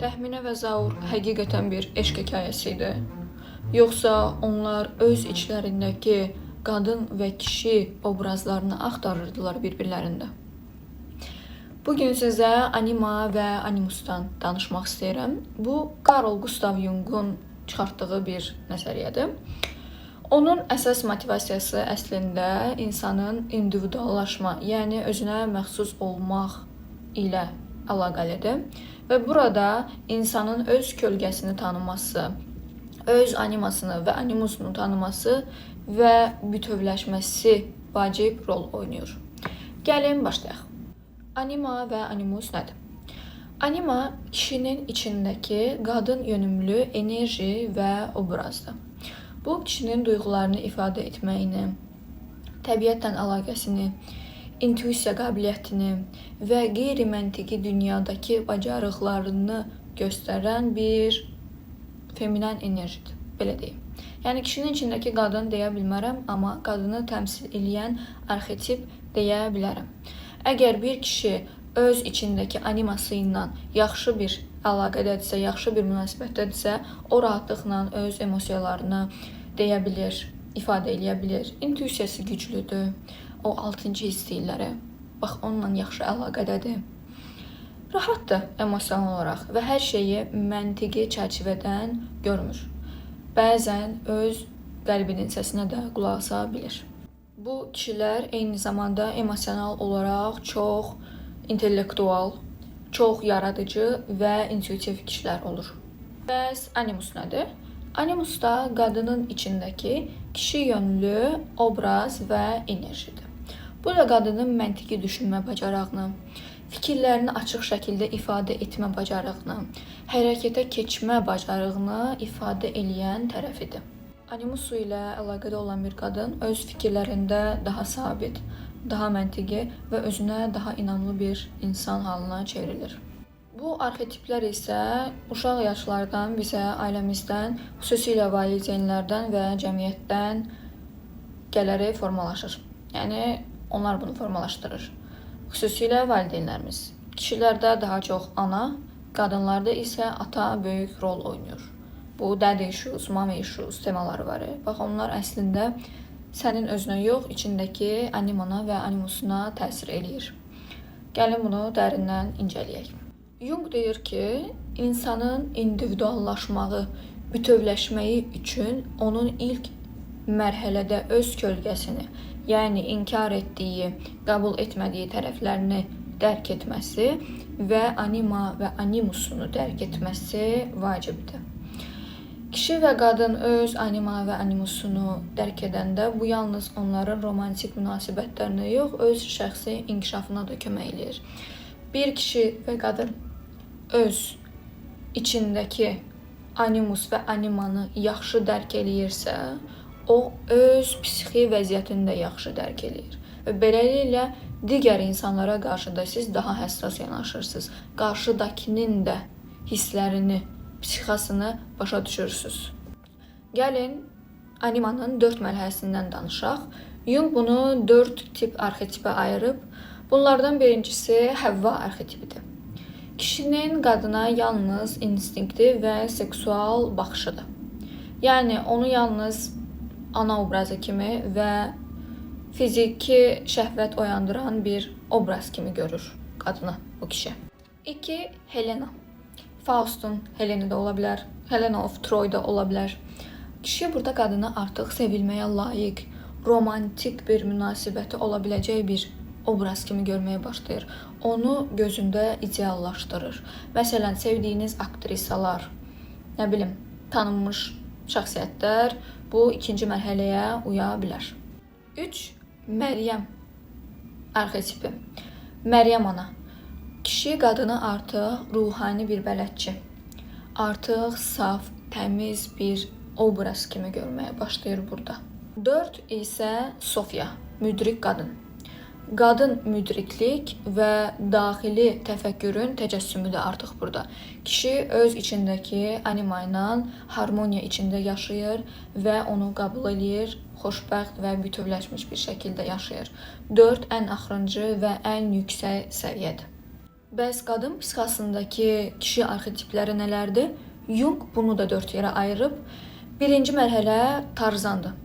Təxminə və Zaur həqiqətən bir eşq hekayəsi idi. Yoxsa onlar öz içlərindəki qadın və kişi obrazlarını axtarırdılar bir-birlərində. Bugün sizə anima və animusdan danışmaq istəyirəm. Bu, Carl Gustav Jung'un çıxartdığı bir nəzəriyyədir. Onun əsas motivasiyası əslində insanın individuallaşma, yəni özünə məxsus olmaq ilə əlaqəlidir. Və burada insanın öz kölgəsini tanıması, öz animasını və animusunu tanıması və bütövləşməsi vacib rol oynayır. Gəlin başlayaq. Anima və animus nədir? Anima kişinin içindəki qadın yönümlü enerji və obrazdır. Bu, kişinin duyğularını ifadə etməyini, təbiətlə əlaqəsini, intuisiya qabiliyyətini və qeyri-məntiqi dünyadakı bacarıqlarını göstərən bir feminen enerjidir, belə deyim. Yəni, kişinin içindəki qadın deyə bilmərəm, amma qadını təmsil edən arxetip deyə bilərəm. Əgər bir kişi öz içindəki animası ilə yaxşı bir əlaqədədirsə, yaxşı bir münasibətdədirsə, o rahatlıqla öz emosiyalarını deyə bilir, ifadə edə bilir. İntuisiyası güclüdür. O 6-cı hissiyləri, bax, onunla yaxşı əlaqədədir. Rahatdır emosional olaraq və hər şeyi məntiqi çərçivədən görmür. Bəzən öz qəlbinin səsinə də qulaq asa bilir. Bu kişilər eyni zamanda emosional olaraq çox intellektual, çox yaradıcı və intuitiv kişilər olur. Bəs animus nədir? Animus da qadının içindəki kişi yönlü obraz və enerjidir. Bu da qadının məntiqi düşünmə bacarığını, fikirlərini açıq şəkildə ifadə etmə bacarığını, hərəkətə keçmə bacarığını ifadə edən tərəfidir. Animusu ilə əlaqədə olan bir qadın öz fikirlərində daha sabit, daha məntiqi və özünə daha inamlı bir insan halına çevrilir. Bu arxetiplər isə uşaq yaşlardan bizə ailəmizdən, xüsusilə valideynlərdən və cəmiyyətdən gələrək formalaşır. Yəni, onlar bunu formalaşdırır. Xüsusilə valideynlərimiz. Kişilərdə daha çox ana, qadınlarda isə ata böyük rol oynayır. Bu, daddy issues, mommy issues temaları var. Bax, onlar əslində sənin özünə yox, içindəki animana və animusuna təsir eləyir. Gəlin bunu dərindən incələyək. Jung deyir ki, insanın individuallaşmağı, bütövləşməyi üçün onun ilk mərhələdə öz kölgəsini, yəni inkar etdiyi, qəbul etmədiyi tərəflərini dərk etməsi və anima və animusunu dərk etməsi vacibdir. Kişi və qadın öz anima və animusunu dərk edəndə bu yalnız onların romantik münasibətlərinə yox, öz şəxsi inkişafına da kömək edir. Bir kişi və qadın öz içindəki animus və animanı yaxşı dərk eləyirsə, o öz psixi vəziyyətini də yaxşı dərk eləyir. Və beləliklə digər insanlara qarşı da siz daha həssas yanaşırsınız. Qarşıdakının da hisslərini, psixasını başa düşürsünüz. Gəlin animanın 4 mərhələsindən danışaq. Jung bunu 4 tip arxetipə ayırıb. Bunlardan birincisi Həvva arxetipidir. Kişinin qadına yalnız instinkti və seksual baxışıdır. Yəni, onu yalnız ana obrazı kimi və fiziki şəhvət oyandıran bir obraz kimi görür qadını bu kişi. 2. Helena. Faustun Heleni də ola bilər, Helena of Troy da ola bilər. Kişi burada qadını artıq sevilməyə layiq, romantik bir münasibəti ola biləcək bir obraz kimi görməyə başlayır. Onu gözündə ideallaşdırır. Məsələn, sevdiyiniz aktrisalar, nə bilim, tanınmış şəxsiyyətlər bu ikinci mərhələyə uya bilər. 3. Məryəm arxetipi. Məryəm ana. Kişi qadını artıq ruhani bir bələdçi, artıq saf, təmiz bir obraz kimi görməyə başlayır burada. 4 isə Sofya, müdrik qadın. Qadın müdriklik və daxili təfəkkürün təcəssümüdür artıq burada. Kişi öz içindəki anima ilə harmoniya içində yaşayır və onu qəbul edir, xoşbəxt və bütövləşmiş bir şəkildə yaşayır. 4 ən axırıncı və ən yüksək səviyyədir. Bəs qadın psixikasındakı kişi arxetipləri nələrdir? Jung bunu da 4 yerə ayırıb. Birinci mərhələ Tarzandır.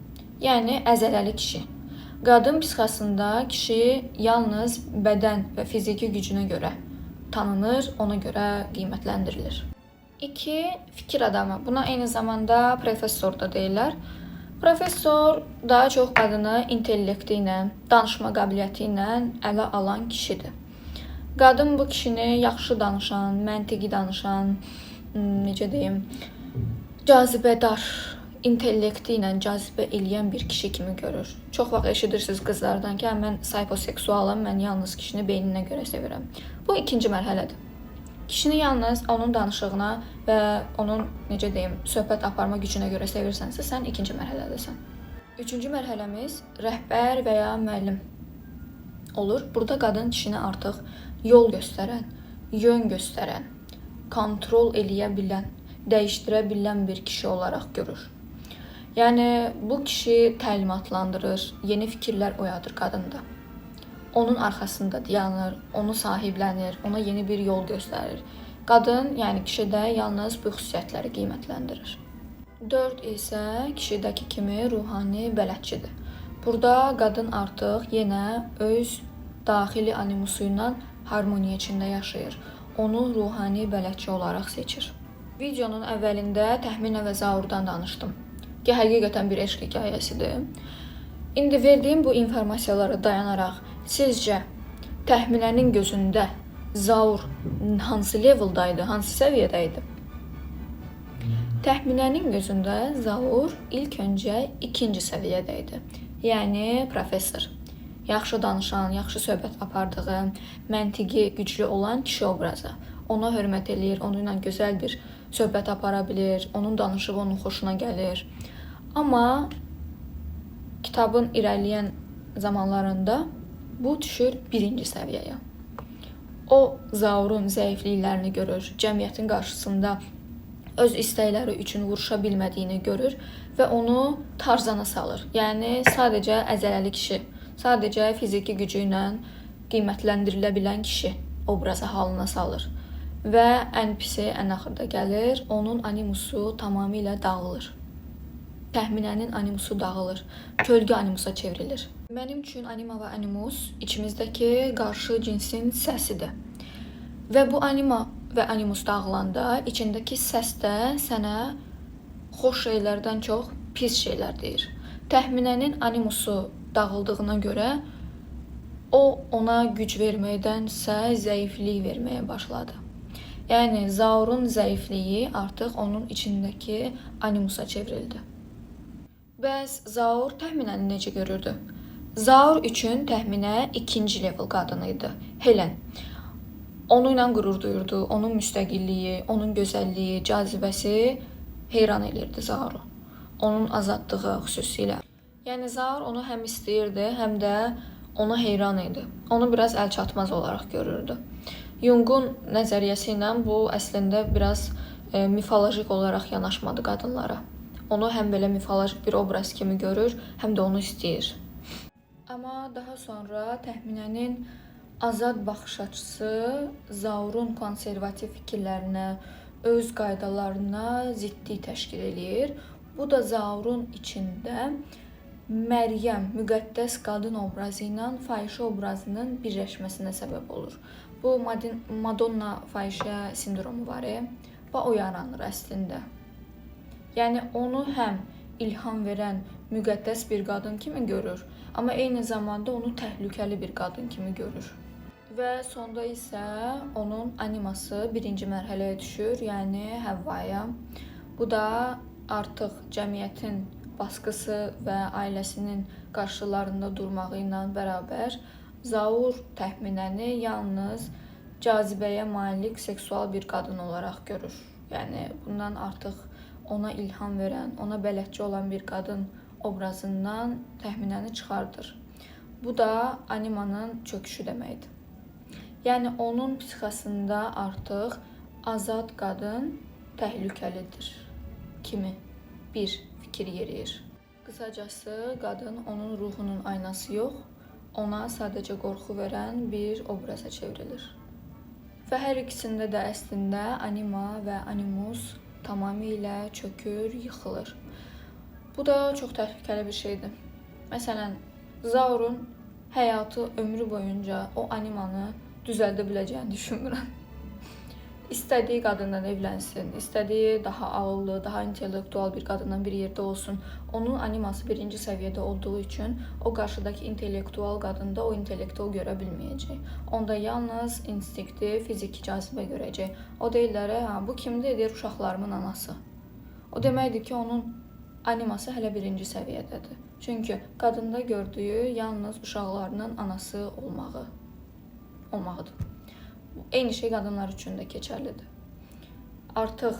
Yəni əzələli kişi. Qadın psixikasında kişi yalnız bədən və fiziki gücünə görə tanınır, ona görə qiymətləndirilir. 2. Fikir adamı. Buna eyni zamanda professor da deyirlər. Professor daha çox qadını intellekti ilə, danışma qabiliyyəti ilə ələ alan kişidir. Qadın bu kişini yaxşı danışan, məntiqi danışan, necə deyim, cazibədar, intellekti ilə cazibə eləyən bir kişi kimi görür. Çox vaxt eşidirsiniz qızlardan ki, mən psixoseksualam, mən yalnız kişini beyninə görə sevirəm. Bu ikinci mərhələdir. Kişini yalnız onun danışığına və onun, necə deyim, söhbət aparma gücünə görə sevirsənsə, sən ikinci mərhələdəsən. Üçüncü mərhələmiz rəhbər və ya müəllim olur. Burada qadın kişini artıq yol göstərən, yön göstərən, kontrol eləyə bilən, dəyişdirə bilən bir kişi olaraq görür. Yəni, bu kişi təlimatlandırır, yeni fikirlər oyadır qadında. Onun arxasında dayanır, onu sahiblənir, ona yeni bir yol göstərir. Qadın, yəni kişidə yalnız bu xüsusiyyətləri qiymətləndirir. 4 isə kişidəki kimi ruhani bələdçidir. Burada qadın artıq yenə öz daxili animusu ilə harmoniya içində yaşayır. Onu ruhani bələdçi olaraq seçir. Videonun əvvəlində təxminə və zaurdan danışdım ki, həqiqətən bir eşq hekayəsidir. İndi verdiyim bu informasiyalara dayanaraq sizcə təxminənin gözündə zaur hansı leveldaydı, hansı səviyyədəydi? Təxminənin gözündə zaur ilk öncə 2-ci səviyyədəydi. Yəni professor. Yaxşı danışan, yaxşı söhbət apardığı, məntiqi güclü olan kişi obrazı. Ona hörmət eləyir, onunla gözəl bir söhbət apara bilir, onun danışığı onun xoşuna gəlir. Amma kitabın irəliləyən zamanlarında bu düşür 1-ci səviyyəyə. O, zaurun zəifliklərini görür, cəmiyyətin qarşısında öz istəkləri üçün vuruşa bilmədiyini görür və onu Tarzana salır. Yəni, sadəcə əzələli kişi, sadəcə fiziki gücü ilə qiymətləndirilə bilən kişi obrazı halına salır. Və ən pisi, ən axırda gəlir, onun animusu tamamilə dağılır. Təxminənin animusu dağılır, kölgə animusa çevrilir. Mənim üçün anima və animus içimizdəki qarşı cinsin səsidir. Və bu anima və animus dağılanda içindəki səs də sənə xoş şeylərdən çox pis şeylər deyir. Təxminənin animusu dağıldığına görə o ona güc verməkdənsə zəiflik verməyə başladı. Yəni, zaurun zəifliyi artıq onun içindəki animusa çevrildi. Bəs zaur təxminəni necə görürdü? Zaur üçün təxminə 2-ci level qadını idi, Helen. Onu ilə qürur duyurdu, onun müstəqilliyi, onun gözəlliyi, cazibəsi heyran edirdi zauru. Onun azadlığı xüsusilə. Yəni, zaur onu həm istəyirdi, həm də ona heyran idi. Onu biraz əlçatmaz olaraq görürdü. Jungun nəzəriyyəsi ilə bu əslində biraz mifolojik olaraq yanaşmadı qadınlara. Onu həm belə mifolojik bir obraz kimi görür, həm də onu istəyir. Amma daha sonra təxminənin azad baxış açısı zaurun konservativ fikirlərinə, öz qaydalarına ziddilik təşkil edir. Bu da zaurun içində Məryəm, müqəddəs qadın obrazı ilə fahişə obrazının birləşməsinə səbəb olur. Bu Madonna fahişə sindromu var və o yaranır əslində. Yəni, onu həm ilham verən müqəddəs bir qadın kimi görür, amma eyni zamanda onu təhlükəli bir qadın kimi görür. Və sonda isə onun animası 1-ci mərhələyə düşür, yəni Həvvaya. Bu da artıq cəmiyyətin baskısı və ailəsinin qarşılarında durmağı ilə bərabər zaur təxminəni yalnız cazibəyə malik seksual bir qadın olaraq görür. Yəni, bundan artıq ona ilham verən, ona bələdçi olan bir qadın obrazından təxminəni çıxardır. Bu da animanın çöküşü deməkdir. Yəni, onun psixikasında artıq azad qadın təhlükəlidir kimi bir fikir yeriyir. Qısacası, qadın onun ruhunun aynası yox, ona sadəcə qorxu verən bir obraza çevrilir. Və hər ikisində də əslində anima və animus tamamilə çökür, yıxılır. Bu da çox təhlükəli bir şeydir. Məsələn, Zaurun həyatı, ömrü boyunca o animanı düzəldə biləcəyini düşünmürəm. İstədiyi qadından evlənsin, istədiyi daha ağıllı, daha intellektual bir qadından bir yerdə olsun. Onun animası birinci səviyyədə olduğu üçün o qarşıdakı intellektual qadında o intellekti o görə bilməyəcək. Onda yalnız instinkti, fiziki cazibə görəcək. O deyirlər, bu kimdir? Deyir, uşaqlarımın anası. O deməkdir ki, onun animası hələ birinci səviyyədədir. Çünki qadında gördüyü yalnız uşaqlarının anası olmağıdır. Eyni şey qadınlar üçün də keçərlidir. Artıq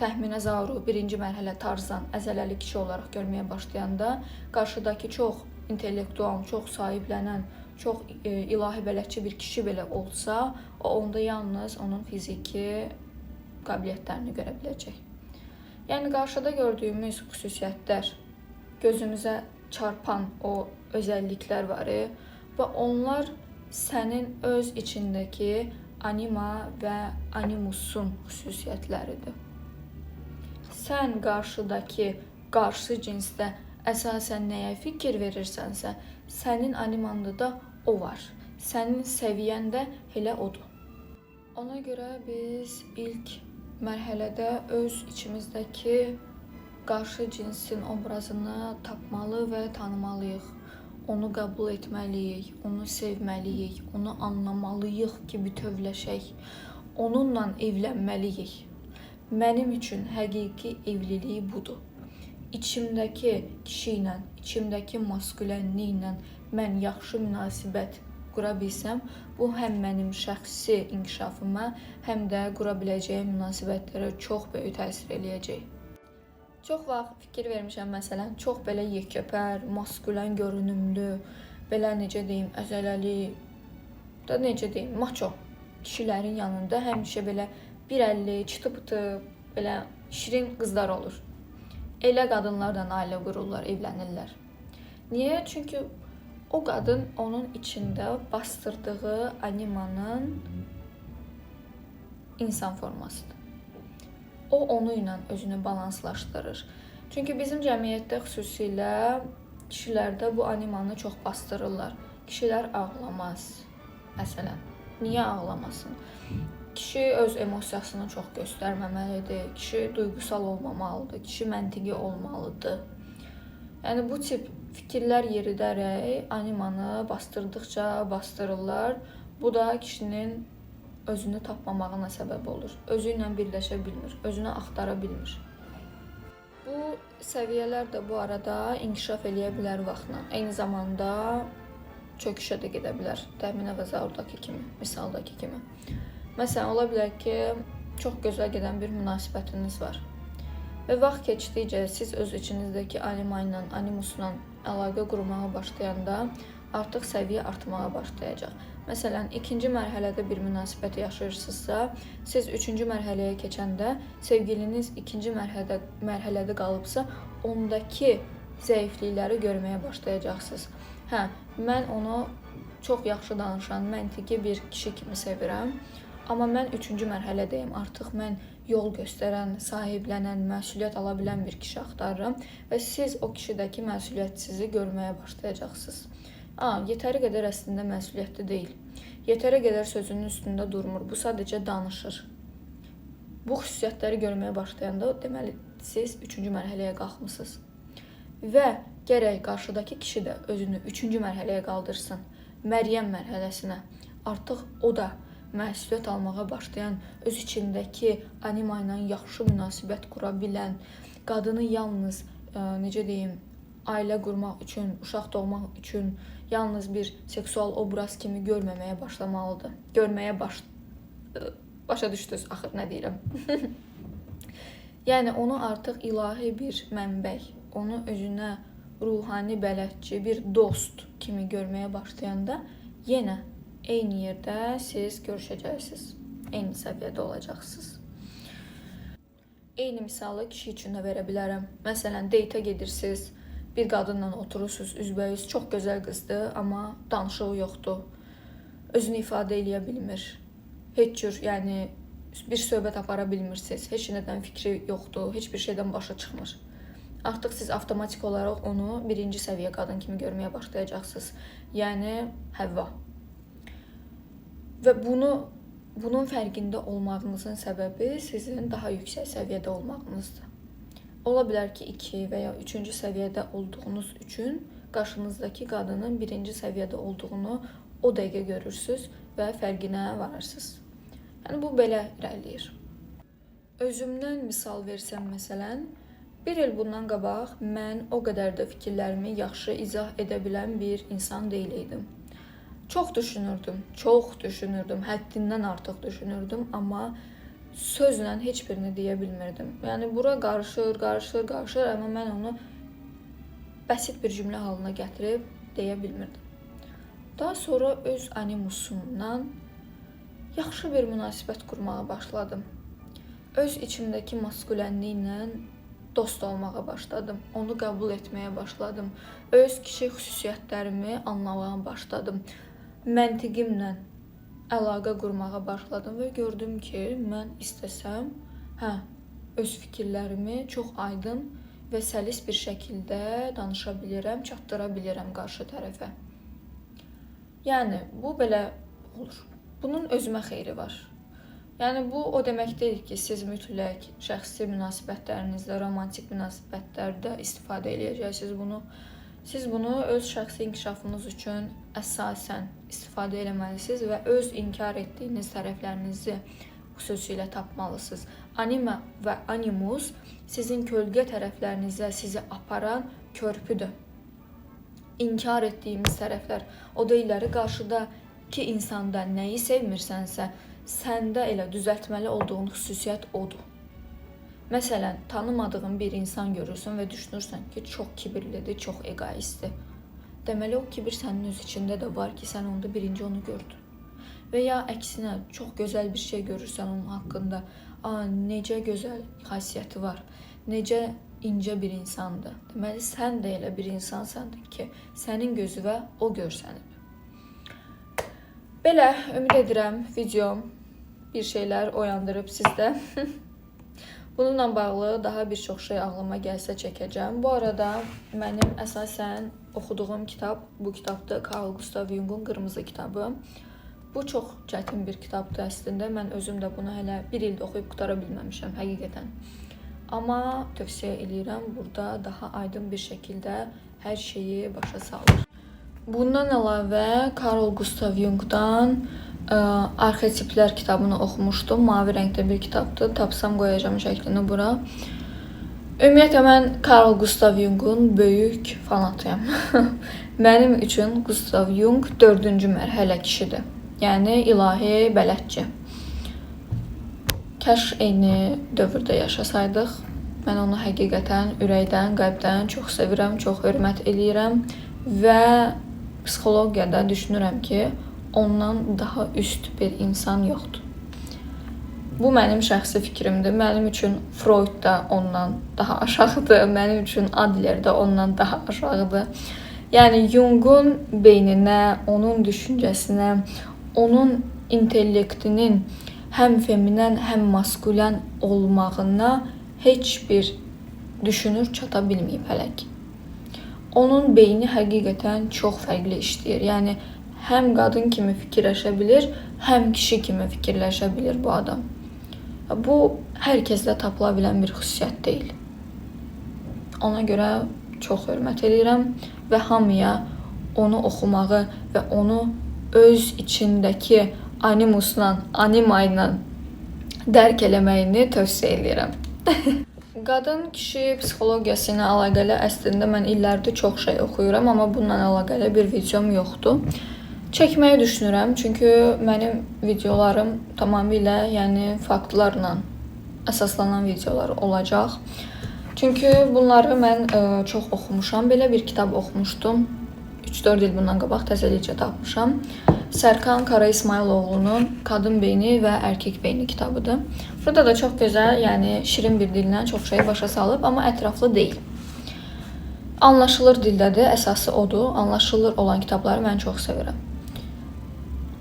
təxminə Zauru birinci mərhələ Tarzan əzələli kişi olaraq görməyə başlayanda qarşıdakı çox intellektual, çox sahiblənən, çox ilahi bələdçi bir kişi belə olsa, o onda yalnız onun fiziki qabiliyyətlərini görə biləcək. Yəni qarşıda gördüyümüz xüsusiyyətlər, gözümüzə çarpan o özəlliklər var və onlar sənin öz içindəki anima və animusun xüsusiyyətləridir. Sən qarşıdakı qarşı cinsdə əsasən nəyə fikir verirsənsə, sənin animanda da o var. Sənin səviyyən də elə odur. Ona görə biz ilk mərhələdə öz içimizdəki qarşı cinsin obrazını tapmalı və tanımalıyıq. Onu qəbul etməliyik, onu sevməliyik, onu anlamalıyıq ki, bütövləşək. Onunla evlənməliyik. Mənim üçün həqiqi evlilik budur. İçimdəki kişi ilə, içimdəki maskülənliklə mən yaxşı münasibət qura bilsəm, bu həm mənim şəxsi inkişafıma, həm də qura biləcəyim münasibətlərə çox böyük təsir eləyəcək. Çox vaxt fikir vermişəm, məsələn, çox belə yekəpər, maskülən görünümlü, belə necə deyim, əzələli, da necə deyim, maço kişilərin yanında həmişə belə 1.50, çıtı-pıtı, belə şirin qızlar olur. Elə qadınlarla ailə qururlar, evlənirlər. Niyə? Çünki o qadın onun içində bastırdığı animanın insan formasıdır. O onu ilə özünü balanslaşdırır. Çünki bizim cəmiyyətdə xüsusilə kişilərdə bu animanı çox bastırırlar. Kişilər ağlamaz. Məsələn, niyə ağlamasın? Kişi öz emosiyasını çox göstərməməlidir. Kişi duyğusal olmamalıdır. Kişi məntiqi olmalıdır. Yəni bu tip fikirlər yeridərək animanı bastırdıqca bastırırlar. Bu da kişinin özünü tapmamağına səbəb olur. Özü ilə birləşə bilmir, özünü axtara bilmir. Bu səviyyələr də bu arada inkişaf eləyə bilər vaxtla. Eyni zamanda çöküşə də gedə bilər. Təxminə və Zaurdakı kimi, misaldakı kimi. Məsələn, ola bilər ki, çox gözəl gedən bir münasibətiniz var. Və vaxt keçdikcə siz öz içinizdəki anima ilə, animusla əlaqə qurmağa başlayanda artıq səviyyə artmağa başlayacaq. Məsələn, ikinci mərhələdə bir münasibət yaşayırsınızsa, siz üçüncü mərhələyə keçəndə sevgiliniz ikinci mərhələdə qalıbsa, ondakı zəiflikləri görməyə başlayacaqsınız. Mən onu çox yaxşı danışan, məntiqi bir kişi kimi sevirəm, amma mən üçüncü mərhələdəyim. Artıq mən yol göstərən, sahiblənən, məsuliyyət ala bilən bir kişi axtarıram və siz o kişidəki məsuliyyətsizi görməyə başlayacaqsınız. Yetəri qədər əslində məsuliyyətli deyil. Yetəri qədər sözünün üstündə durmur. Bu sadəcə danışır. Bu xüsusiyyətləri görməyə başlayanda deməli siz üçüncü mərhələyə qalxmısınız. Və gərək qarşıdakı kişi də özünü üçüncü mərhələyə qaldırsın. Məryəm mərhələsinə. Artıq o da məsuliyyət almağa başlayan, öz içindəki anima ilə yaxşı münasibət qura bilən, qadını yalnız, necə deyim, ailə qurmaq üçün, uşaq doğmaq üçün yalnız bir seksual obraz kimi görməməyə başlamalıdır. Başa düşdünüz, axır nə deyirəm. Yəni onu artıq ilahi bir mənbək, onu özünə ruhani bələdçi, bir dost kimi görməyə başlayanda yenə eyni yerdə siz görüşəcəksiniz. Eyni səviyyədə olacaqsınız. Eyni misalı kişi üçün də verə bilərəm. Məsələn, deytə gedirsiniz, bir qadınla oturursunuz, üzbəüz, çox gözəl qızdır, amma danışığı yoxdur. Özünü ifadə eləyə bilmir. heç cür, yəni bir söhbət apara bilmirsiniz. Heç nədən fikri yoxdur, heç bir şeydən başa çıxmır. Artıq siz avtomatik olaraq onu birinci səviyyə qadın kimi görməyə başlayacaqsınız. Yəni Həvva. Və bunun fərqində olmağınızın səbəbi sizin daha yüksək səviyyədə olmağınızdır. Ola bilər ki, 2 və ya 3-cü səviyyədə olduğunuz üçün qarşınızdakı qadının birinci səviyyədə olduğunu o dəqiqə görürsünüz və fərqinə varırsınız. Yəni bu belə irəliləyir. Özümdən misal versəm məsələn, bir il bundan qabaq mən o qədər də fikirlərimi yaxşı izah edə bilən bir insan deyil idim. Çox düşünürdüm, həddindən artıq düşünürdüm, amma sözlə heç birini deyə bilmirdim. Yəni bura qarışır, amma mən onu bəsit bir cümlə halına gətirib deyə bilmirdim. Daha sonra öz animusumdan yaxşı bir münasibət qurmağa başladım. Öz içimdəki maskulənliklə dost olmağa başladım. Onu qəbul etməyə başladım. Öz kişi xüsusiyyətlərimi anlamağa başladım. Məntiqimlə əlaqə qurmağa başladım və gördüm ki, mən istəsəm, öz fikirlərimi çox aydın və səlis bir şəkildə danışa bilirəm, çatdıra bilirəm qarşı tərəfə. Yəni, bu belə olur. Bunun özümə xeyri var. Yəni, bu o demək deyil ki, siz mütləq şəxsi münasibətlərinizdə, romantik münasibətlərdə istifadə edəcəksiniz bunu. Siz bunu öz şəxsi inkişafınız üçün əsasən istifadə etməlisiniz və öz inkar etdiyiniz tərəflərinizi xüsusilə tapmalısınız. Anima və animus sizin kölgə tərəflərinizə sizi aparan körpüdür. İnkar etdiyimiz tərəflər, o deyilləri qarşıdakı insanda nəyi sevmirsənsə, səndə elə düzəltməli olduğun xüsusiyyət odur. Məsələn, tanımadığın bir insan görürsən və düşünürsən ki, çox kibirlidir, çox egoistdir. Deməli, o kibir sənin öz içində də var ki, sən onda birinci onu gördün. Və ya əksinə, çox gözəl bir şey görürsən onun haqqında. Necə gözəl xasiyyəti var, necə incə bir insandır. Deməli, sən də elə bir insansandır ki, sənin gözünə o görsənib. Belə, ümid edirəm videom bir şeylər oyandırıb sizdə. Bununla bağlı daha bir çox şey ağlıma gəlsə çəkəcəm. Bu arada mənim əsasən oxuduğum kitab bu kitabdır. Carl Gustav Jung'un Qırmızı kitabı. Bu çox çətin bir kitabdır əslində. Mən özüm də bunu hələ bir ildə oxuyub qutara bilməmişəm həqiqətən. Amma tövsiyə edirəm, burada daha aydın bir şəkildə hər şeyi başa salır. Bundan əlavə Carl Gustav Jung'dan Arxetiplər kitabını oxumuşdum. Mavi rəngdə bir kitabdır. Tapsam qoyacağım şəklini bura. Ümumiyyətlə mən Carl Gustav Jung'un böyük fanatıyam. Mənim üçün Gustav Jung 4-cü mərhələ kişidir. Yəni ilahi bələdçi. Kəş eyni dövrdə yaşasaydıq, mən onu həqiqətən ürəkdən, qəlbdən çox sevirəm, çox hörmət eləyirəm və psixologiyada düşünürəm ki, ondan daha üst bir insan yoxdur. Bu mənim şəxsi fikrimdir. Mənim üçün Freud da ondan daha aşağıdır. Mənim üçün Adler də ondan daha aşağıdır. Yəni Jung'un beyninə, onun düşüncəsinə, onun intellektinin həm feminən, həm maskulən olmağına heç bir düşünür çata bilməyib hələ ki. Onun beyni həqiqətən çox fərqli işləyir. Yəni həm qadın kimi fikirləşə bilir, həm kişi kimi fikirləşə bilir bu adam. Bu hər kəsdə tapıla bilən bir xüsusiyyət deyil. Ona görə çox hörmət edirəm və hamıya onu oxumağı və onu öz içindəki animusla, anima ilə dərk eləməyini tövsiyə edirəm. Qadın-kişi psixologiyası ilə əlaqəli əslində mən illərdir çox şey oxuyuram, amma bununla əlaqəli bir videom yoxdur. Çəkməyi düşünürəm, çünki mənim videolarım tamamilə faktlarla əsaslanan videolar olacaq. Çünki bunları mən çox oxumuşam. Belə bir kitab oxumuşdum. 3-4 il bundan qabaq təzəlikcə tapmışam. Sərkan Kara İsmayıloğlu'nun Qadın beyni və Erkek beyni kitabıdır. Burada da çox gözəl, şirin bir dillə çox şey başa salıb, amma ətraflı deyil. Anlaşılır dildədir, əsası odur. Anlaşılır olan kitabları mən çox sevirəm.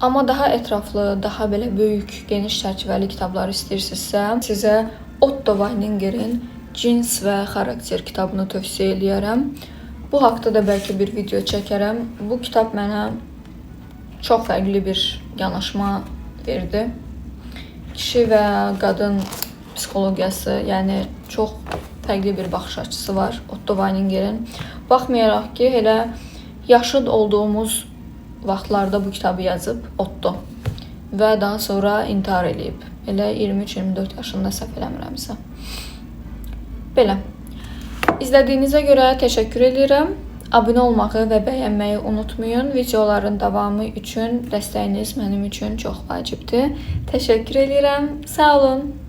Amma daha ətraflı, daha belə böyük, geniş çərçivəli kitablar istəyirsinizsə, sizə Otto Weiningerin Cins və Xarakter kitabını tövsiyə eləyərəm. Bu haqda da bəlkə bir video çəkərəm. Bu kitab mənə çox fərqli bir yanaşma verdi. Kişi və qadın psixologiyası, yəni çox fərqli bir baxış açısı var Otto Weiningerin. Baxmayaraq ki, elə yaşıd olduğumuz vaxtlarda bu kitabı yazıb Otto və daha sonra intihar eləyib. Elə 23-24 yaşında səhv eləmirəmsə. Belə. İzlədiyinizə görə təşəkkür edirəm. Abunə olmağı və bəyənməyi unutmayın. Videoların davamı üçün dəstəyiniz mənim üçün çox vacibdir. Təşəkkür edirəm. Sağ olun.